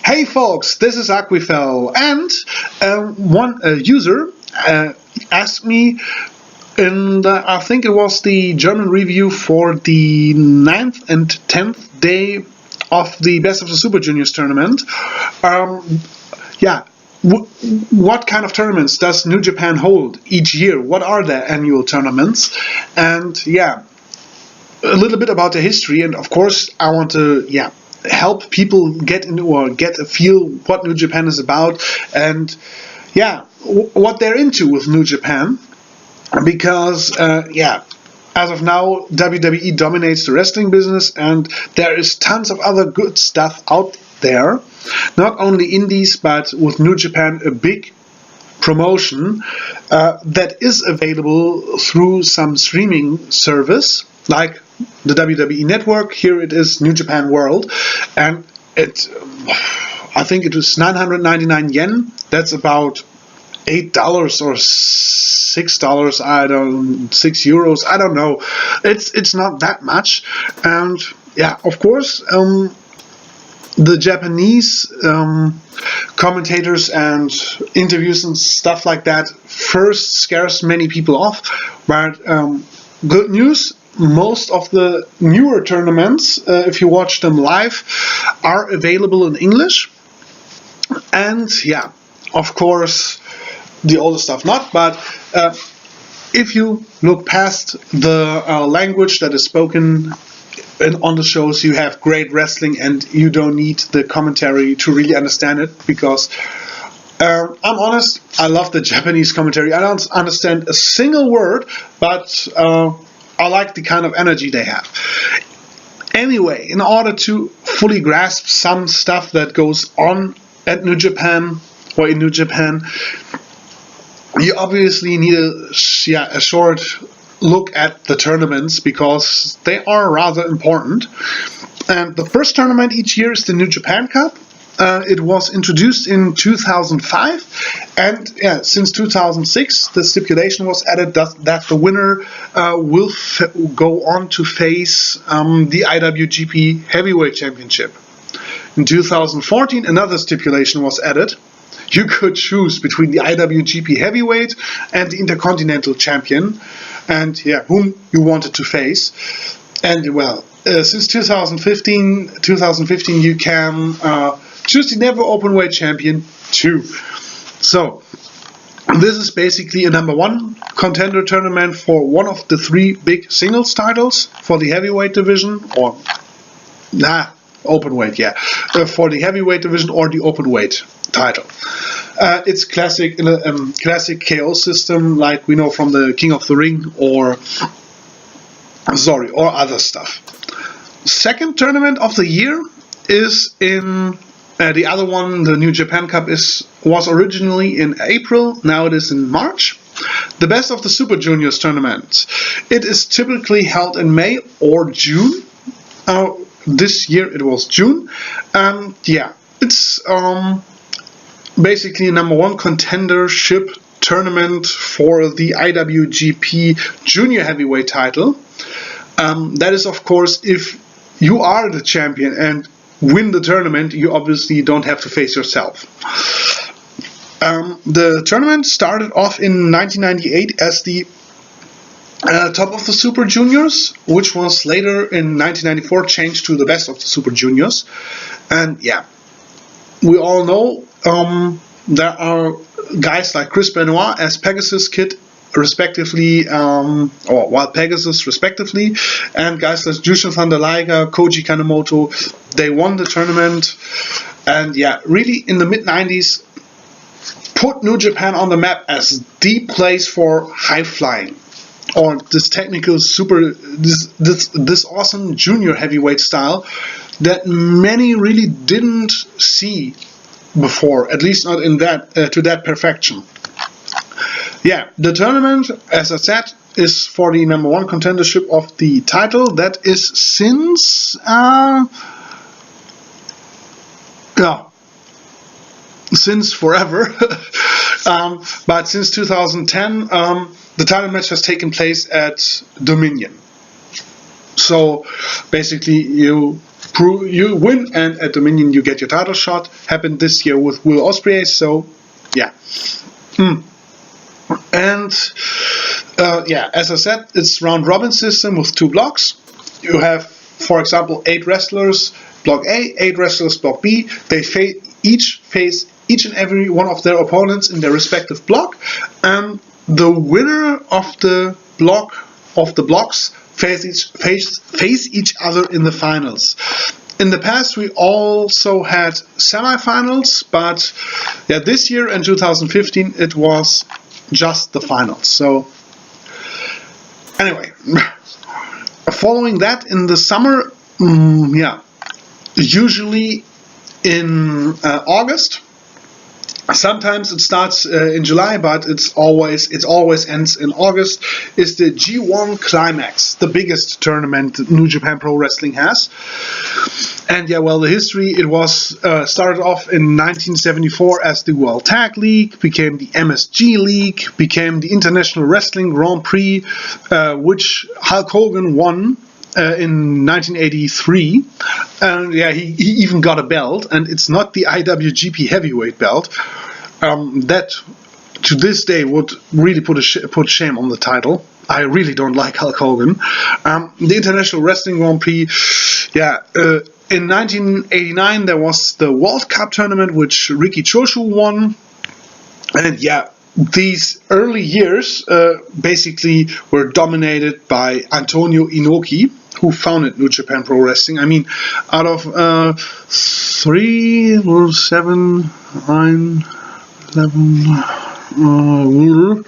Hey folks, this is Aquifel, and one user asked me I think it was the German review for the 9th and 10th day of the Best of the Super Juniors tournament. What kind of tournaments does New Japan hold each year? What are their annual tournaments? And a little bit about the history, and of course I want to help people get into or get a feel what New Japan is about, and what they're into with New Japan, because as of now WWE dominates the wrestling business, and there is tons of other good stuff out there, not only indies, but with New Japan a big promotion that is available through some streaming service like the WWE Network. Here it is New Japan World, and I think it was 999 yen. That's about $8 or $6. €6. I don't know. It's not that much, and of course, the Japanese commentators and interviews and stuff like that first scares many people off, but good news. Most of the newer tournaments, if you watch them live, are available in English. And of course, the older stuff not. But if you look past the language that is spoken on the shows, you have great wrestling, and you don't need the commentary to really understand it, because I'm honest, I love the Japanese commentary. I don't understand a single word, but I like the kind of energy they have. Anyway, in order to fully grasp some stuff that goes on at New Japan or in New Japan, you obviously need a short look at the tournaments, because they are rather important. And the first tournament each year is the New Japan Cup. It was introduced in 2005, and since 2006 the stipulation was added that the winner will go on to face the IWGP Heavyweight Championship. In 2014 another stipulation was added. You could choose between the IWGP Heavyweight and the Intercontinental Champion, and whom you wanted to face. And since 2015 you can choose the Never Openweight Champion too. So this is basically a number one contender tournament for one of the three big singles titles for the heavyweight division, or openweight, for the heavyweight division or the openweight title. It's classic in a classic KO system, like we know from the King of the Ring or other stuff. Second tournament of the year is in the other one. The New Japan Cup was originally in April, now it is in March. The Best of the Super Juniors tournament. It is typically held in May or June. This year it was June. It's basically a number one contendership tournament for the IWGP Junior Heavyweight title. That is, of course, if you are the champion and win the tournament, you obviously don't have to face yourself. The tournament started off in 1998 as the Top of the Super Juniors, which was later in 1994 changed to the Best of the Super Juniors. And we all know there are guys like Chris Benoit as Pegasus Kid, respectively, or Wild Pegasus, respectively, and guys like Jushin Thunder Liger, Koji Kanemoto. They won the tournament, and really in the mid-90s put New Japan on the map as the place for high flying, or this technical this awesome junior heavyweight style that many really didn't see before, at least not in that to that perfection. The tournament, as I said, is for the number one contendership of the title. That is since forever. But since 2010, the title match has taken place at Dominion. So basically you win, and at Dominion you get your title shot. Happened this year with Will Ospreay, so yeah. And yeah, as I said, it's round robin system with 2 blocks. You have, for example, 8 wrestlers block A, 8 wrestlers block B. They each face each and every one of their opponents in their respective block, and the winner of the blocks face each other in the finals. In the past, we also had semifinals, but yeah, this year in 2015 it was just the finals. So anyway, following that in the summer, yeah, usually in August. Sometimes it starts in July, but it always ends in August. Is the G1 Climax, the biggest tournament New Japan Pro Wrestling has. And yeah, well, the history, it was started off in 1974 as the World Tag League, became the MSG League, became the International Wrestling Grand Prix, which Hulk Hogan won in 1983, and yeah, he even got a belt, and it's not the IWGP Heavyweight belt. That to this day would really put shame on the title. I really don't like Hulk Hogan. The International Wrestling Grand Prix, yeah. In 1989 there was the World Cup tournament, which Riki Choshu won, and yeah. These early years basically were dominated by Antonio Inoki, who founded New Japan Pro Wrestling. I mean, out of 3 or 7, 9, 11,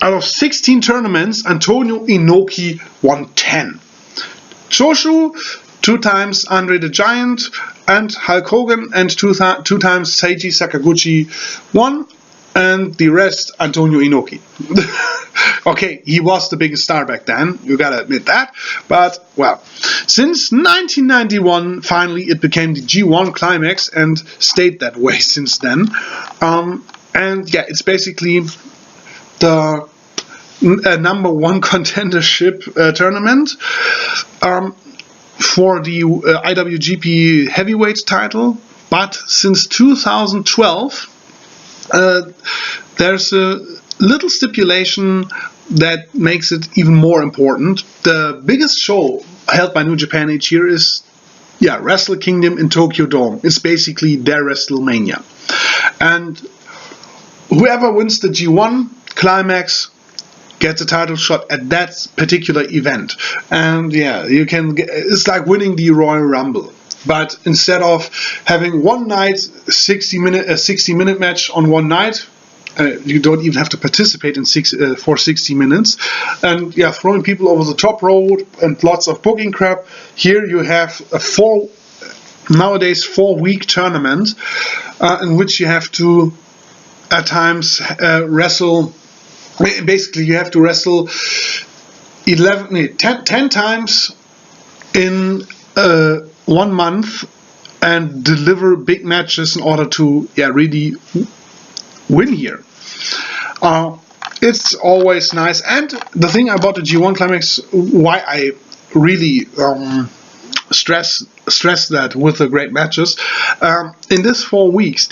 out of 16 tournaments, Antonio Inoki won 10. Choshu, 2 times Andre the Giant, and Hulk Hogan, and 2 times Seiji Sakaguchi won. And the rest, Antonio Inoki. Okay, he was the biggest star back then, you gotta admit that. But, well, since 1991, finally it became the G1 Climax and stayed that way since then. And yeah, it's basically the number 1 contendership tournament for the IWGP Heavyweight title. But since 2012, there's a little stipulation that makes it even more important. The biggest show held by New Japan each year is Wrestle Kingdom in Tokyo Dome. It's basically their WrestleMania. And whoever wins the G1 Climax gets a title shot at that particular event. And yeah, it's like winning the Royal Rumble. But instead of having one night, 60-minute match on one night, you don't even have to participate in for 60 minutes. And yeah, throwing people over the top rope and lots of booking crap. Here you have a 4-week tournament in which you have to at times wrestle. Basically, you have to wrestle 10 times in 1 month and deliver big matches in order to really win here. It's always nice, and the thing about the G1 Climax, why I really stress that with the great matches, in these 4 weeks,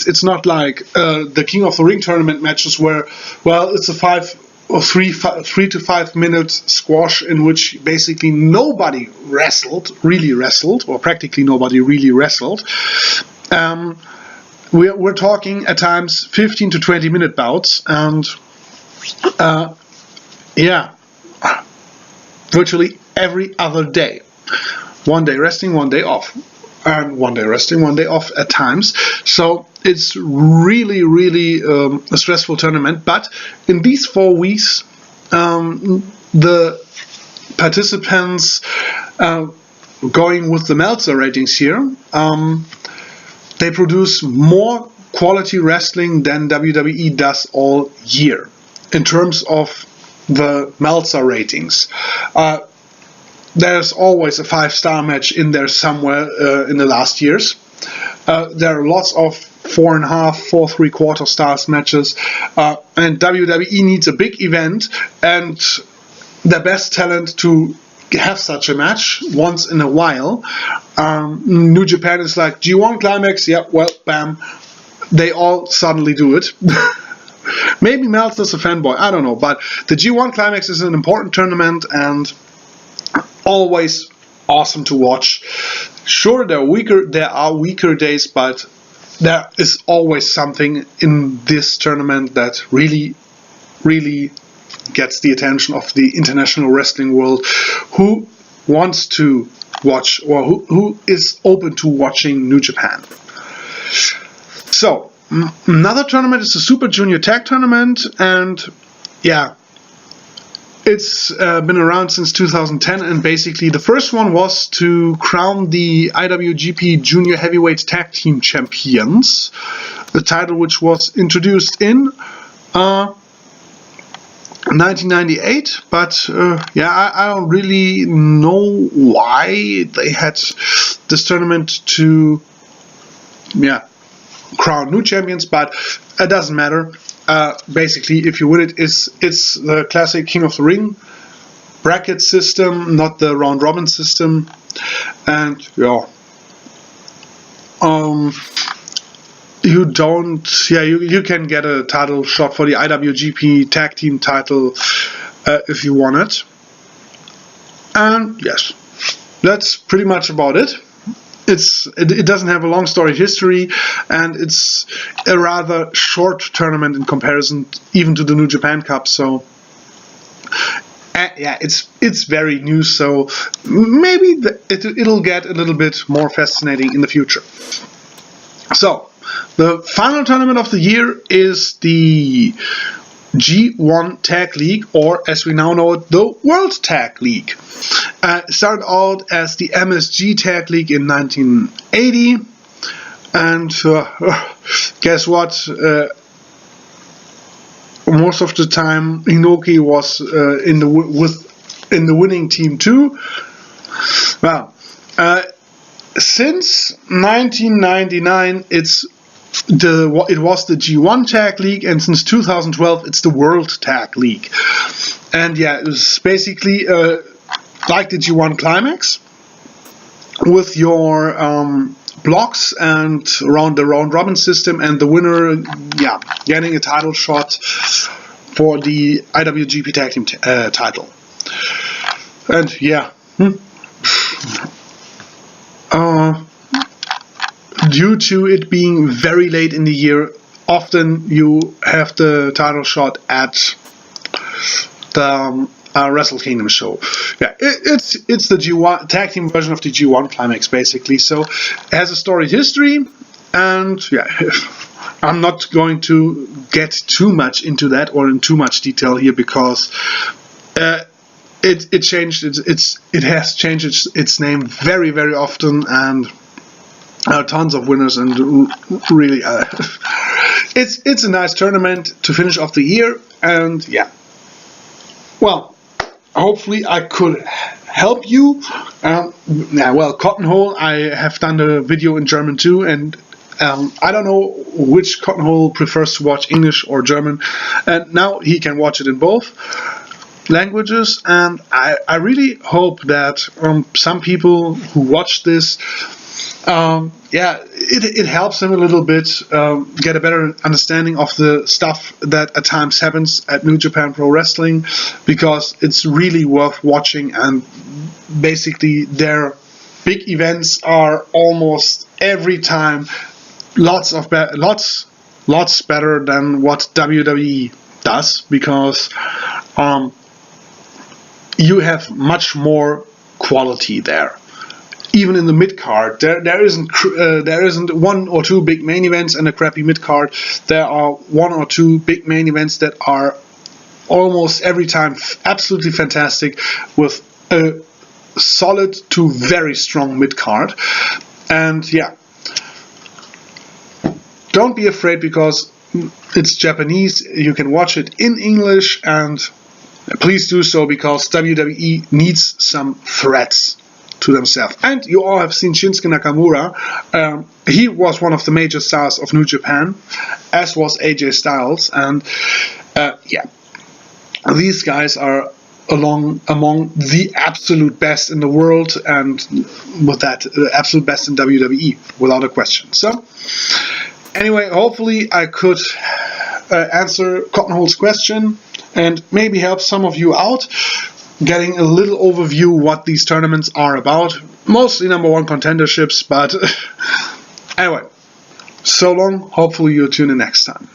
it's not like the King of the Ring tournament matches where, well, it's a 3 to 5 minute squash in which basically nobody really wrestled, or practically nobody really wrestled. We're talking at times 15 to 20 minute bouts, and virtually every other day. 1 day resting, 1 day off, and 1 day resting, 1 day off at times. So it's really, really a stressful tournament. But in these 4 weeks, the participants, going with the Meltzer ratings here, they produce more quality wrestling than WWE does all year in terms of the Meltzer ratings. There's always a 5-star match in there somewhere in the last years. There are lots of 4.5, 4 3/4 stars matches, and WWE needs a big event and the best talent to have such a match once in a while. New Japan is like, G1 Climax, yeah, well, bam, they all suddenly do it. Maybe Meltzer's a fanboy, I don't know, but the G1 Climax is an important tournament and always awesome to watch. Sure, there are weaker days, but there is always something in this tournament that really gets the attention of the international wrestling world, who wants to watch, or who is open to watching New Japan. So, another tournament is the Super Junior Tag Tournament, and yeah, it's been around since 2010, and basically the first one was to crown the IWGP Junior Heavyweight Tag Team Champions, the title which was introduced in 1998, but I don't really know why they had this tournament to crown new champions, but it doesn't matter. Basically, if you win it, it's the classic King of the Ring bracket system, not the round robin system, and you can get a title shot for the IWGP Tag Team title if you want it. And yes, that's pretty much about it. It doesn't have a long storied history, and it's a rather short tournament in comparison even to the New Japan Cup. So it's very new. So maybe it'll get a little bit more fascinating in the future. So the final tournament of the year is the G1 Tag League, or as we now know it, the World Tag League. Started out as the MSG Tag League in 1980, and guess what? Most of the time, Inoki was in the winning team too. Well, since 1999, it was the G1 Tag League, and since 2012 it's the World Tag League. And yeah, it was basically like the G1 Climax with your blocks and around the round robin system, and the winner getting a title shot for the IWGP Tag Team title. And due to it being very late in the year, often you have the title shot at the Wrestle Kingdom show. Yeah, it's the G1 tag team version of the G1 Climax, basically. So it has a storied history, and I'm not going to get too much into that or in too much detail here, because it has changed its name very, very often, and tons of winners, and really it's a nice tournament to finish off the year. And well, hopefully I could help you. Cotton Hole, I have done the video in German too, and I don't know which Cotton Hole prefers to watch English or German, and now he can watch it in both languages. And I really hope that some people who watch this, it helps them a little bit get a better understanding of the stuff that at times happens at New Japan Pro Wrestling, because it's really worth watching, and basically their big events are almost every time lots better than what WWE does, because you have much more quality there. Even in the mid card, there isn't one or two big main events and a crappy mid card. There are one or two big main events that are almost every time absolutely fantastic, with a solid to very strong mid card. And don't be afraid, because it's Japanese. You can watch it in English, and please do so, because WWE needs some threats to themselves. And you all have seen Shinsuke Nakamura. He was one of the major stars of New Japan, as was AJ Styles, and these guys are among the absolute best in the world, and with that, the absolute best in WWE, without a question. So, anyway, hopefully I could answer Cottonhole's question and maybe help some of you out, getting a little overview what these tournaments are about. Mostly number one contenderships, but anyway, so long. Hopefully you'll tune in next time.